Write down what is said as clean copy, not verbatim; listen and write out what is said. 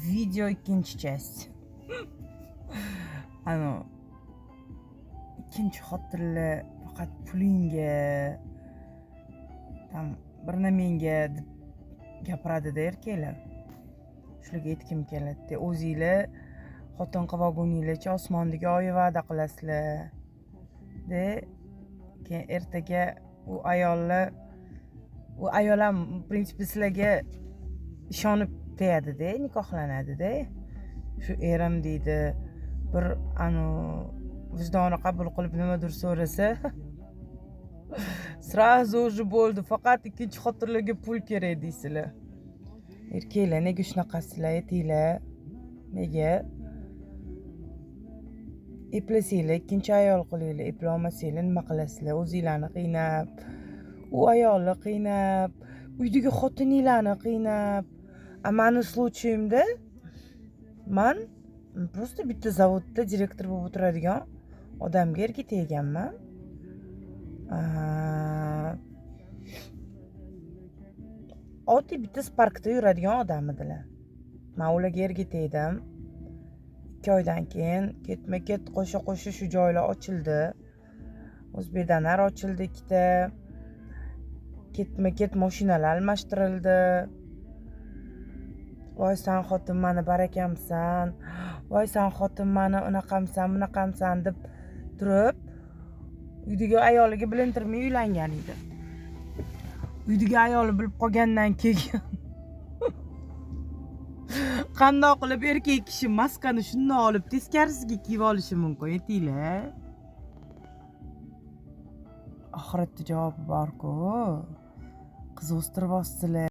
Video ikkinchi часть. Ikkinchi xotinlar faqat pulingga, tam bir menga deb gapiradida erkaklar. Shularga aytgim keladi. O'zinglar xotin qilib olguninglarcha osmondagi oy va'da qilasizlar. Keyin ertaga u ayol ham prinsipi sizlarga ishonib tegadi-da, nikohlanadi-da. Shu erim deydi, bir vijdoni qabul qilib nimadir so'rasa, sразу уже bo'ldi, faqat ikkinchi xotinlarga pul kerak deysizlar. Erkaklar, nega shunaqasizlar, aytinglar? Nega? Eplasanglar, ikkinchi ayol qilinglar, eplolmasanglar nima qilasizlar? O'zinglarni qiynab, u ayolni qiynab, uydagi xotininglarni qiynab. Mani случаymda man просто bitta zavodda direktor bo'lib o'tiradigan odamga erga tegganman. Oddiy bitta Sparkda yuradigan odam edilar. Men ularga erga tegdim. 2 oydan keyin ketma-ket qo'sha shu joylar ochildi. O'zbekdanar ochildi 2 ta. Ketma-ket mashinalar almashtirildi. Voy san xotin mani barakamsan. Voy san xotin mani unaqamsan, bunaqamsan deb turib, uydagi ayoliga bilintirmay uylangan edi. Uydagi ayoli bilib qolgandan keyin qandoq qilib erkak kishi maskani shunday olib teskarisiga kiyib olishi mumkin, aytinglar. Oxiratda javobi bor-ku. Qiz o'stirib olsizlar.